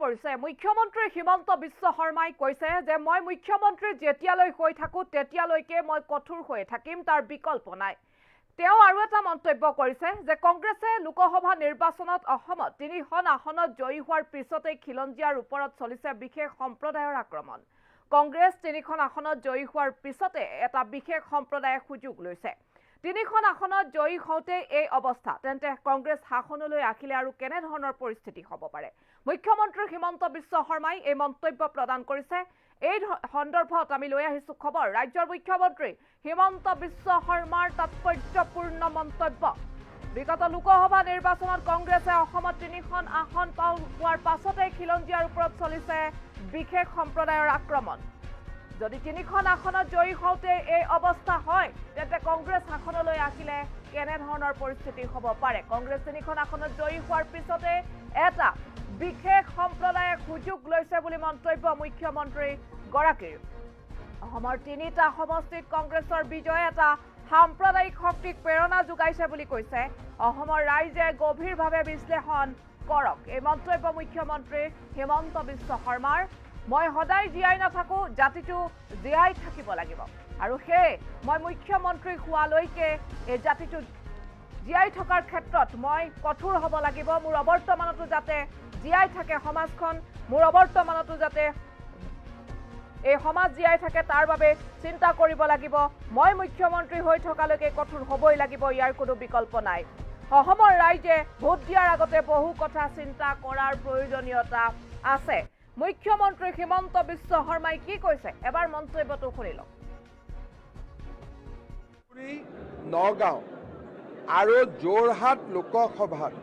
পৰিছে মুখ্যমন্ত্ৰী হিমন্ত বিশ্ব শৰ্মাই কৈছে যে মই মুখ্যমন্ত্ৰী যেতিয়ালৈ হৈ থাকো তেতিয়ালৈকে মই কঠোৰ হৈ থাকিম তাৰ বিকল্প নাই। তেওঁ আৰু এটা মন্তব্য কৰিছে যে কংগ্ৰেছে লোকসভা নিৰ্বাচনত অসমত ৩খন আসনত জয়ী হোৱাৰ পিছতে খিলঞ্জীয়াৰ ওপৰত চলিছে বিশেষ সম্প্ৰদায়ৰ আক্ৰমণ। কংগ্ৰেছ ৩খন আসনত জয়ী হোৱাৰ পিছতে এটা বিশেষ সম্প্ৰদায়ে সুযোগ লৈছে। ৩খন আসনত জয়ী হওঁতে এই অৱস্থা, তেন্তে কংগ্ৰেছ শাসনলৈ আহিলে আৰু কেনে ধৰণৰ পৰিস্থিতি হ'ব পাৰে? মুখ্যমন্ত্ৰী হিমন্ত বিশ্ব শৰ্মাই এই মন্তব্য প্ৰদান কৰিছে। এই সন্দৰ্ভত আমি লৈ আহিছো খবৰ। ৰাজ্যৰ মুখ্যমন্ত্ৰী হিমন্ত বিশ্ব শৰ্মাৰ তাৎপৰ্যপূৰ্ণ মন্তব্য। বিগত লোকসভা নিৰ্বাচনত কংগ্ৰেছে অসমত ৩খন আসন পোৱাৰ পাছতে খিলঞ্জীয়াৰ ওপৰত চলিছে বিশেষ সম্প্ৰদায়ৰ আক্ৰমণ। যদি ৩খন আসনত জয়ী হওঁতে এই অৱস্থা হয়, তেন্তে কংগ্ৰেছ শাসনলৈ আহিলে কেনে ধৰণৰ পৰিস্থিতি হ'ব পাৰে? কংগ্ৰেছ ৩খন আসনত জয়ী হোৱাৰ পিছতে এটা বিশেষ সম্প্ৰদায়ে সুযোগ লৈছে বুলি মন্তব্য মুখ্যমন্ত্ৰী গৰাকীৰ। অসমৰ ৩টা সমষ্টিত কংগ্ৰেছৰ বিজয়ে এটা সাম্প্ৰদায়িক শক্তিক প্ৰেৰণা যোগাইছে বুলি কৈছে। অসমৰ ৰাইজে গভীৰভাৱে বিশ্লেষণ কৰক। এই মন্তব্য মুখ্যমন্ত্ৰী হিমন্ত বিশ্ব শৰ্মাৰ। মই সদায় জীয়াই নাথাকো, জাতিটো জীয়াই থাকিব লাগিব, আৰু সেয়ে মই মুখ্যমন্ত্ৰী হোৱালৈকে এই জাতিটো জীয়াই থকাৰ ক্ষেত্ৰত মই কঠোৰ হ'ব লাগিব। মোৰ অৱৰ্তমানতো যাতে জীয়াই থাকে সমাজখন, মোৰ অৱৰ্তমানতো যাতে এই সমাজ জীয়াই থাকে তাৰ বাবে চিন্তা কৰিব লাগিব। মই মুখ্যমন্ত্ৰী হৈ থকালৈকে কঠোৰ হ'বই লাগিব, ইয়াৰ কোনো বিকল্প নাই। অসমৰ ৰাইজে ভোট দিয়াৰ আগতে বহু কথা চিন্তা কৰাৰ প্ৰয়োজনীয়তা আছে। মুখ্যমন্ত্ৰী হিমন্ত বিশ্ব শৰ্মাই কি কৈছে এবাৰ মন্তব্যটো শুনি লওক। নগাঁও আৰু যোৰহাট লোকসভাত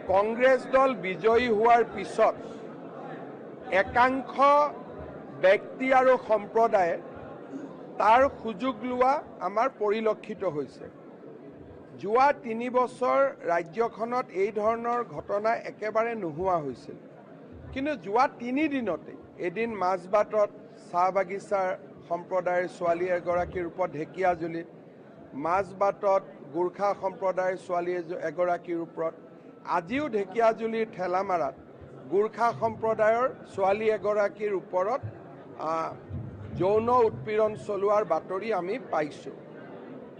কংগ্ৰেছ দল বিজয়ী হোৱাৰ পিছত একাংশ ব্যক্তি আৰু সম্প্ৰদায়ে তাৰ সুযোগ লোৱা আমাৰ পৰিলক্ষিত হৈছে। যোৱা ৩ বছৰ ৰাজ্যখনত এই ধৰণৰ ঘটনা একেবাৰে নোহোৱা হৈছিল, কিন্তু যোৱা ৩ দিনতে এদিন মাজবাটত চাহ বাগিচাৰ সম্প্ৰদায়ৰ ছোৱালী এগৰাকীৰ ওপৰত ঢেকীয়াজুলিত, মাজবাটত গোৰ্খা সম্প্ৰদায়ৰ ছোৱালী এগৰাকীৰ ওপৰত, আজিও ঢেকীয়াজুলিৰ ঠেলামাৰাত গোৰ্খা সম্প্ৰদায়ৰ ছোৱালী এগৰাকীৰ ওপৰত যৌন উৎপীড়ন চলোৱাৰ বাতৰি আমি পাইছোঁ।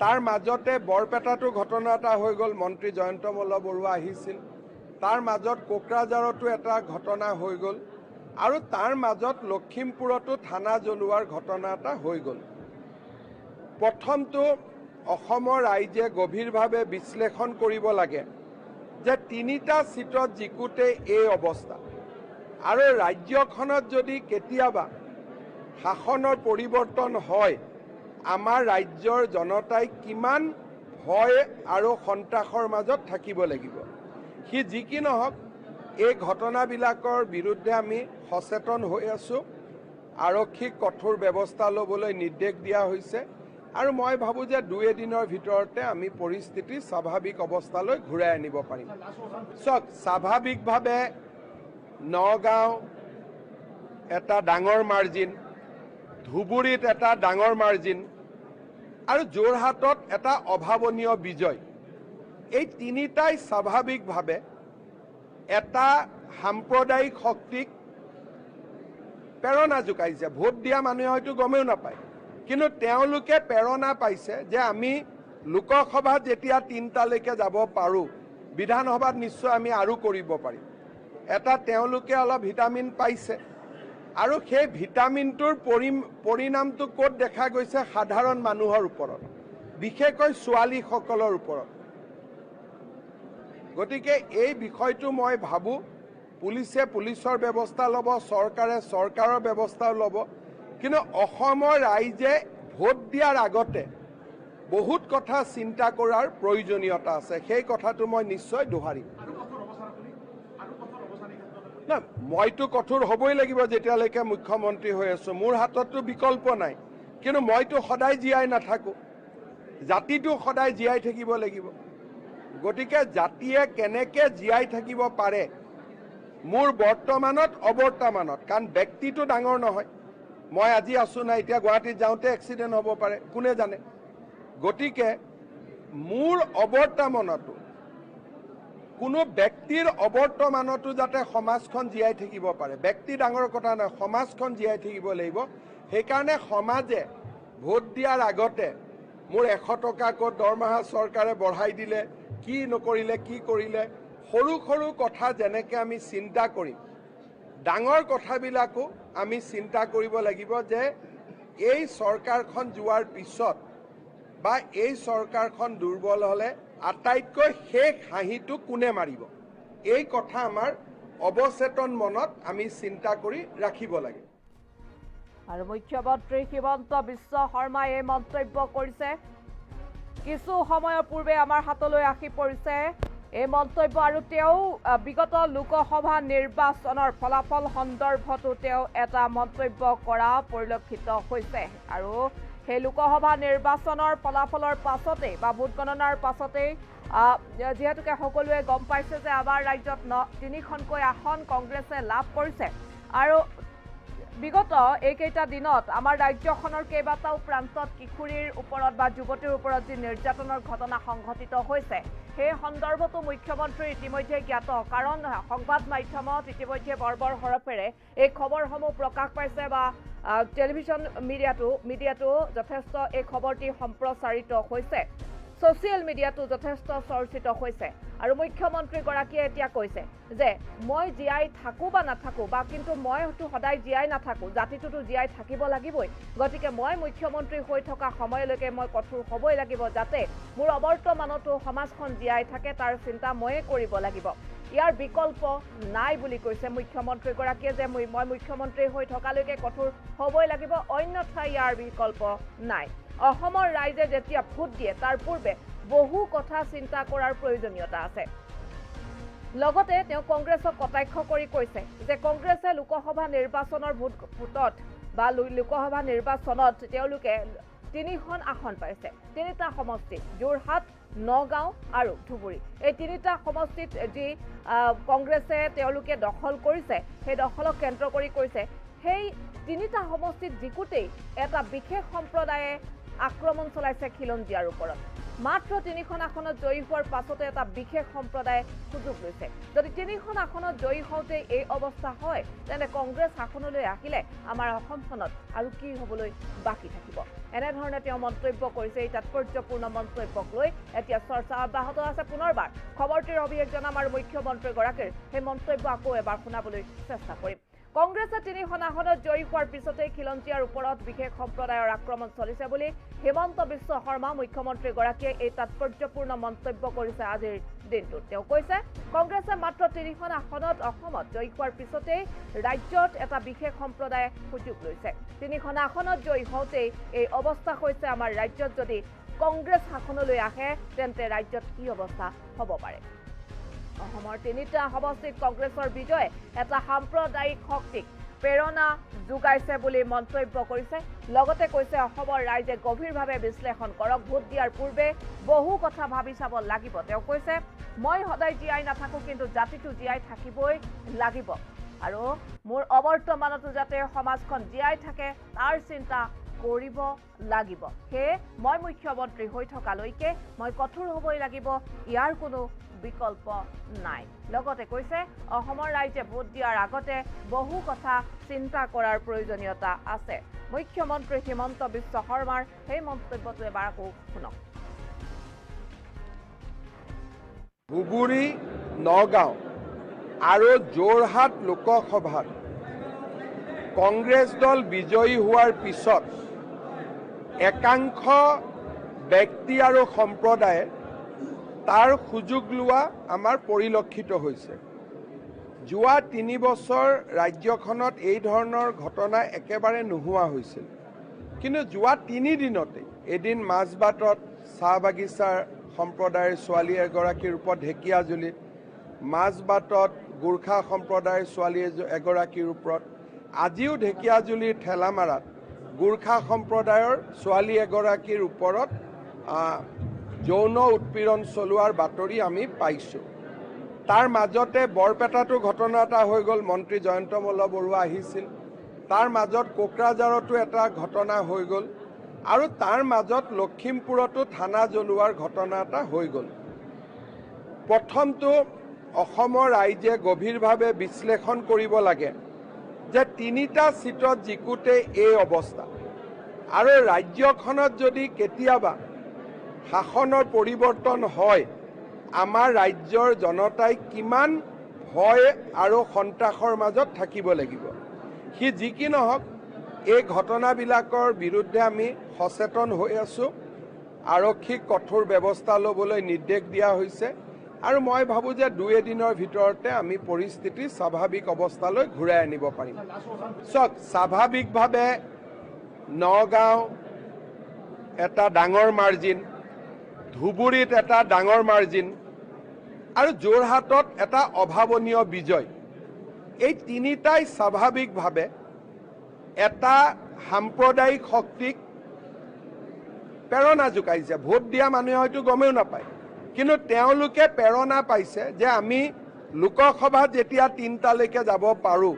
তাৰ মাজতে বৰপেটাতো ঘটনা এটা হৈ গ'ল, মন্ত্ৰী জয়ন্ত মল্ল বৰুৱা আহিছিল। তাৰ মাজত কোকৰাঝাৰতো এটা ঘটনা হৈ গ'ল, আৰু তাৰ মাজত লখিমপুৰতো থানা জ্বলোৱাৰ ঘটনা এটা হৈ গ'ল। প্ৰথমটো অসমৰ ৰাইজে গভীৰভাৱে বিশ্লেষণ কৰিব লাগে যে 3টা সিটত জিকোতে এই অৱস্থা, আৰু ৰাজ্যখনত যদি কেতিয়াবা শাসনৰ পৰিৱৰ্তন হয়, আমাৰ ৰাজ্যৰ জনতাই কিমান ভয় আৰু সন্ত্ৰাসৰ মাজত থাকিব লাগিব। সি যি কি নহওক, এই ঘটনাবিলাকৰ বিৰুদ্ধে আমি সচেতন হৈ আছোঁ। আৰক্ষীক কঠোৰ ব্যৱস্থা ল'বলৈ নিৰ্দেশ দিয়া হৈছে, আৰু মই ভাবোঁ যে 2 দিনৰ ভিতৰতে আমি পৰিস্থিতি স্বাভাৱিক অৱস্থালৈ ঘূৰাই আনিব পাৰিম। চাওক, স্বাভাৱিকভাৱে নগাঁও এটা ডাঙৰ মাৰ্জিন, ধুবুৰীত এটা ডাঙৰ মাৰ্জিন, আৰু যোৰহাটত এটা অভাৱনীয় বিজয়। এই 3টাই স্বাভাৱিকভাৱে এটা সাম্প্ৰদায়িক শক্তিক প্ৰেৰণা যোগাইছে। ভোট দিয়া মানুহে হয়তো গমেও নাপায়, কিন্তু তেওঁলোকে প্ৰেৰণা পাইছে যে আমি লোকসভাত যেতিয়া 3টালৈকে যাব পাৰোঁ, বিধানসভাত নিশ্চয় আমি আৰু কৰিব পাৰিম। এটা তেওঁলোকে অলপ ভিটামিন পাইছে, আৰু সেই ভিটামিনটোৰ পৰিণামটো ক'ত দেখা গৈছে? সাধাৰণ মানুহৰ ওপৰত, বিশেষকৈ ছোৱালীসকলৰ ওপৰত। গতিকে এই বিষয়টো মই ভাবোঁ পুলিচে পুলিচৰ ব্যৱস্থা ল'ব, চৰকাৰে চৰকাৰৰ ব্যৱস্থাও ল'ব, কিন্তু অসমৰ ৰাইজে ভোট দিয়াৰ আগতে বহুত কথা চিন্তা কৰাৰ প্ৰয়োজনীয়তা আছে। সেই কথাটো মই নিশ্চয় দোহাৰিম। না, মইতো কঠোৰ হ'বই লাগিব যেতিয়ালৈকে মুখ্যমন্ত্ৰী হৈ আছোঁ। মোৰ হাতততো বিকল্প নাই, কিন্তু মইতো সদায় জীয়াই নাথাকোঁ, জাতিটো সদায় জীয়াই থাকিব লাগিব। গতিকে জাতিয়ে কেনেকৈ জীয়াই থাকিব পাৰে মোৰ বৰ্তমানত অৱৰ্তমানত, কাৰণ ব্যক্তিটো ডাঙৰ নহয়। মই আজি আছোঁ নাই, এতিয়া গুৱাহাটীত যাওঁতে এক্সিডেণ্ট হ'ব পাৰে, কোনে জানে। গতিকে মোৰ অৱৰ্তমানতো কোনো ব্যক্তিৰ অবৰ্তমানতো যাতে সমাজখন জীয়াই থাকিব পাৰে, ব্যক্তি ডাঙৰ কথা নহয়, সমাজখন জীয়াই থাকিব লাগিব। সেইকাৰণে সমাজে ভোট দিয়াৰ আগতে মোৰ 100 টকাকৈ দৰমহা চৰকাৰে বঢ়াই দিলে, কি নকৰিলে, কি কৰিলে, সৰু সৰু কথা যেনেকৈ আমি চিন্তা কৰিম, ডাঙৰ কথাবিলাকো আমি চিন্তা কৰিব লাগিব যে এই চৰকাৰখন যোৱাৰ পিছত বা এই চৰকাৰখন দুৰ্বল হ'লে আটাইতকৈ শেষ হাঁহিটো কোনে মাৰিব, এই কথা আমাৰ অৱচেতন মনত আমি চিন্তা কৰি ৰাখিব লাগে। আৰু মুখ্যমন্ত্ৰী হিমন্ত বিশ্ব শৰ্মাই এই মন্তব্য কৰিছে। কিছু সময়ৰ পূৰ্বে আমাৰ হাতলৈ আহি পৰিছে এই মন্তব্য, আৰু তেওঁ বিগত লোকসভা নিৰ্বাচনৰ ফলাফল সন্দৰ্ভতো তেওঁ এটা মন্তব্য কৰা পৰিলক্ষিত হৈছে। আৰু সেই লোকসভা নিৰ্বাচনৰ ফলাফলৰ পাছতেই বা ভোট গণনাৰ পাছতেই যিহেতুকে সকলোৱে গম পাইছে যে আমাৰ ৰাজ্যত 3খনকৈ আসন কংগ্ৰেছে লাভ কৰিছে। আৰু বিগত এইকেইটা দিনত আমাৰ ৰাজ্যখনৰ কেইবাটাও প্ৰান্তত কিশোৰীৰ ওপৰত বা যুৱতীৰ ওপৰত যি নিৰ্যাতনৰ ঘটনা সংঘটিত হৈছে, সেই সন্দৰ্ভতো মুখ্যমন্ত্ৰী ইতিমধ্যে জ্ঞাত। কাৰণ সংবাদ মাধ্যমত ইতিমধ্যে বৰ্বৰ হৰফেৰে এই খবৰসমূহ প্ৰকাশ পাইছে বা টেলিভিছন মিডিয়াটো যথেষ্ট এই খবৰটি সম্প্ৰচাৰিত হৈছে, ছ'চিয়েল মিডিয়াটো যথেষ্ট চৰ্চিত হৈছে। আৰু মুখ্যমন্ত্ৰীগৰাকীয়ে এতিয়া কৈছে যে মই জীয়াই থাকোঁ বা নাথাকোঁ, বা কিন্তু মই হয়তো সদায় জীয়াই নাথাকোঁ, জাতিটোতো জীয়াই থাকিব লাগিবই। গতিকে মই মুখ্যমন্ত্ৰী হৈ থকা সময়লৈকে মই কঠোৰ হ'বই লাগিব, যাতে মোৰ অৱৰ্তমানতো সমাজখন জীয়াই থাকে, তাৰ চিন্তা ময়ে কৰিব লাগিব। ইয়াৰ বিকল্প নাই বুলি কৈছে মুখ্যমন্ত্ৰীগৰাকীয়ে, যে মই মুখ্যমন্ত্ৰী হৈ থকালৈকে কঠোৰ হ'বই লাগিব, অন্যথা ইয়াৰ বিকল্প নাই। অসমৰ ৰাইজে যেতিয়া ভোট দিয়ে তাৰ পূৰ্বে বহু কথা চিন্তা কৰাৰ প্ৰয়োজনীয়তা আছে। লগতে তেওঁ কংগ্ৰেছক কটাক্ষ কৰি কৈছে যে কংগ্ৰেছে লোকসভা নিৰ্বাচনৰ ভোটত বা লোকসভা নিৰ্বাচনত তেওঁলোকে 3খন আসন পাইছে, 3টা সমষ্টি, যোৰহাট, নগাঁও আৰু ধুবুৰী। এই 3টা সমষ্টিত যি কংগ্ৰেছে তেওঁলোকে দখল কৰিছে, সেই দখলক কেন্দ্ৰ কৰি কৈছে সেই 3টা সমষ্টিত জিকোতেই এটা বিশেষ সম্প্ৰদায়ে আক্ৰমণ চলাইছে খিলঞ্জীয়াৰ ওপৰত। মাত্ৰ 3খন আসনত জয়ী হোৱাৰ পাছতে এটা বিশেষ সম্প্ৰদায়ে সুযোগ লৈছে। যদি 3খন আসনত জয়ী হওঁতে এই অৱস্থা হয়, তেন্তে কংগ্ৰেছ শাসনলৈ আহিলে আমাৰ অসমখনত আৰু কি হ'বলৈ বাকী থাকিব? এনেধৰণে তেওঁ মন্তব্য কৰিছে। এই তাৎপৰ্যপূৰ্ণ মন্তব্যক লৈ এতিয়া চৰ্চা অব্যাহত আছে। পুনৰবাৰ খবৰটিৰ অভিযোগ জনাম আৰু মুখ্যমন্ত্ৰীগৰাকীৰ সেই মন্তব্য আকৌ এবাৰ শুনাবলৈ চেষ্টা কৰিম। কংগ্ৰেছে 3খন আসনত জয়ী হোৱাৰ পিছতেই খিলঞ্জীয়াৰ ওপৰত বিশেষ সম্প্ৰদায়ৰ আক্ৰমণ চলিছে বুলি হিমন্ত বিশ্ব শৰ্মা মুখ্যমন্ত্ৰীগৰাকীয়ে এই তাৎপৰ্যপূৰ্ণ মন্তব্য কৰিছে আজিৰ দিনটোত। তেওঁ কৈছে কংগ্ৰেছে মাত্ৰ 3খন আসনত অসমত জয়ী হোৱাৰ পিছতেই ৰাজ্যত এটা বিশেষ সম্প্ৰদায়ে সুযোগ লৈছে। 3খন আসনত জয়ী হওঁতেই এই অৱস্থা হৈছে আমাৰ ৰাজ্যত। যদি কংগ্ৰেছ শাসনলৈ আহে তেন্তে ৰাজ্যত কি অৱস্থা হ'ব পাৰে? অসমৰ 3টা সমষ্টিত কংগ্ৰেছৰ বিজয়ে এটা সাম্প্ৰদায়িক শক্তিক প্ৰেৰণা যোগাইছে বুলি মন্তব্য কৰিছে। লগতে কৈছে অসমৰ ৰাইজে গভীৰভাৱে বিশ্লেষণ কৰক, ভোট দিয়াৰ পূৰ্বে বহু কথা ভাবি চাব লাগিব। তেওঁ কৈছে মই সদায় জীয়াই নাথাকোঁ, কিন্তু জাতিটো জীয়াই থাকিবই লাগিব, আৰু মোৰ অৱৰ্তমানতো যাতে সমাজখন জীয়াই থাকে তাৰ চিন্তা কৰিব লাগিব। সেয়ে মই মুখ্যমন্ত্ৰী হৈ থকালৈকে মই কঠোৰ হ'বই লাগিব, ইয়াৰ কোনো বিকল্প নাই। লগতে কৈছে অসমৰ ৰাইজে ভোট দিয়াৰ আগতে বহু কথা চিন্তা কৰাৰ প্ৰয়োজনীয়তা আছে। মুখ্যমন্ত্ৰী হিমন্ত বিশ্ব শৰ্মাৰ সেই মন্তব্যটো এবাৰ আকৌ শুনক। ধুবুৰী, নগাঁও আৰু যোৰহাট লোকসভাত কংগ্ৰেছ দল বিজয়ী হোৱাৰ পিছত একাংশ ব্যক্তি আৰু সম্প্ৰদায়ে তাৰ সুযোগ লোৱা আমাৰ পৰিলক্ষিত হৈছে। যোৱা 3 বছৰ ৰাজ্যখনত এই ধৰণৰ ঘটনা একেবাৰে নোহোৱা হৈছিল, কিন্তু যোৱা 3 দিনতে এদিন মাজবাটত চাহ বাগিচাৰ সম্প্ৰদায়ৰ ছোৱালী এগৰাকীৰ ওপৰত ঢেকীয়াজুলিত, মাজবাটত গোৰ্খা সম্প্ৰদায়ৰ ছোৱালী এগৰাকীৰ ওপৰত, আজিও ঢেকীয়াজুলিৰ ঠেলামাৰাত গোৰ্খা সম্প্ৰদায়ৰ ছোৱালী এগৰাকীৰ ওপৰত যৌন উৎপীড়ন চলোৱাৰ বাতৰি আমি পাইছোঁ। তাৰ মাজতে বৰপেটাতো ঘটনা এটা হৈ গ'ল, মন্ত্ৰী জয়ন্ত মল্লবৰুৱা আহিছিল। তাৰ মাজত কোকৰাঝাৰতো এটা ঘটনা হৈ গ'ল, আৰু তাৰ মাজত লখিমপুৰতো থানা জ্বলোৱাৰ ঘটনা এটা হৈ গ'ল। প্ৰথমটো অসমৰ ৰাইজে গভীৰভাৱে বিশ্লেষণ কৰিব লাগে যে 3টা সিটত জিকোতে এই অৱস্থা আৰু ৰাজ্যখনত যদি কেতিয়াবা শাসনৰ পৰিৱৰ্তন হয় আমাৰ ৰাজ্যৰ জনতাই কিমান ভয় আৰু সন্ত্ৰাসৰ মাজত থাকিব লাগিব সি যি কি নহওক এই ঘটনাবিলাকৰ বিৰুদ্ধে আমি সচেতন হৈ আছো আৰক্ষীক কঠোৰ ব্যৱস্থা ল'বলৈ নিৰ্দেশ দিয়া হৈছে আৰু মই ভাবো যে 2 দিনৰ ভিতৰতে আমি পৰিস্থিতি স্বাভাৱিক অৱস্থালৈ ঘূৰাই আনিব পাৰিম সক স্বাভাৱিকভাৱে নগাঁও এটা ডাঙৰ মাৰ্জিন ধুবুৰীত এটা ডাঙৰ মাৰ্জিন আৰু যোৰহাটত এটা অভাৱনীয় বিজয় এই তিনিটাই স্বাভাৱিকভাৱে এটা সাম্প্ৰদায়িক শক্তিক প্ৰেৰণা যোগাইছে ভোট দিয়া মানুহে হয়তো গমেও নাপায় কিন্তু তেওঁলোকে প্ৰেৰণা পাইছে যে আমি লোকসভাত যেতিয়া 3টালৈকে যাব পাৰোঁ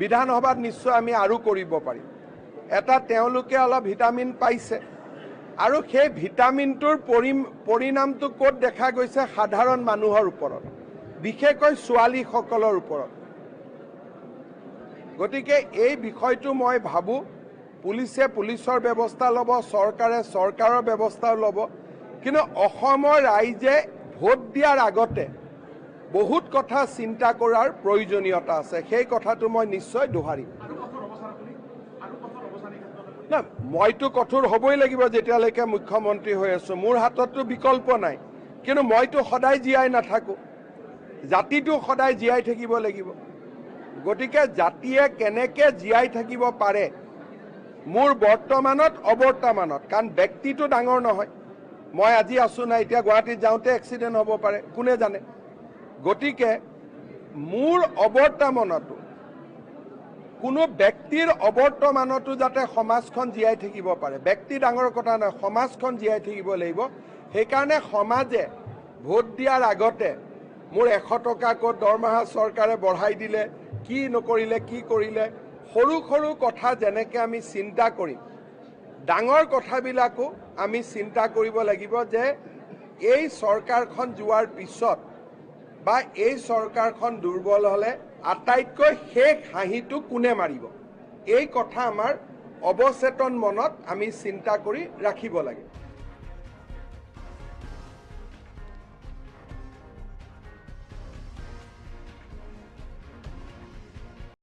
বিধানসভাত নিশ্চয় আমি আৰু কৰিব পাৰিম এটা তেওঁলোকে অলপ ভিটামিন পাইছে আৰু সেই ভিটামিনটোৰ পৰিণামটো ক'ত দেখা গৈছে সাধাৰণ মানুহৰ ওপৰত বিশেষকৈ ছোৱালীসকলৰ ওপৰত গতিকে এই বিষয়টো মই ভাবোঁ পুলিচে পুলিচৰ ব্যৱস্থা ল'ব চৰকাৰে চৰকাৰৰ ব্যৱস্থাও ল'ব কিন্তু অসমৰ ৰাইজে ভোট দিয়াৰ আগতে বহুত কথা চিন্তা কৰাৰ প্ৰয়োজনীয়তা আছে সেই কথাটো মই নিশ্চয় দোহাৰিম না মইতো কঠোৰ হ'বই লাগিব যেতিয়ালৈকে মুখ্যমন্ত্ৰী হৈ আছো মোৰ হাতততো বিকল্প নাই কিন্তু মইতো সদায় জীয়াই নাথাকোঁ জাতিটো সদায় জীয়াই থাকিব লাগিব গতিকে জাতিয়ে কেনেকৈ জীয়াই থাকিব পাৰে মোৰ বৰ্তমানত অবৰ্তমানত কাৰণ ব্যক্তিটো ডাঙৰ নহয় মই আজি আছো না এতিয়া গুৱাহাটীত যাওঁতে এক্সিডেণ্ট হ'ব পাৰে কোনে জানে গতিকে মোৰ অবৰ্তমানতো কোনো ব্যক্তিৰ অবৰ্তমানতো যাতে সমাজখন জীয়াই থাকিব পাৰে ব্যক্তি ডাঙৰ কথা নহয় সমাজখন জীয়াই থাকিব লাগিব সেইকাৰণে সমাজে ভোট দিয়াৰ আগতে মোৰ 100 টকা ক'ত দৰমহা চৰকাৰে বঢ়াই দিলে কি নকৰিলে কি কৰিলে সৰু সৰু কথা যেনেকৈ আমি চিন্তা কৰিম ডাঙৰ কথাবিলাকো আমি চিন্তা কৰিব লাগিব যে এই চৰকাৰখন যোৱাৰ পিছত বা এই চৰকাৰখন দুৰ্বল হ'লে আটাইতকৈ শেষ হাঁহিটো কোনে মাৰিব এই কথা আমাৰ অৱচেতন মনত আমি চিন্তা কৰি ৰাখিব লাগে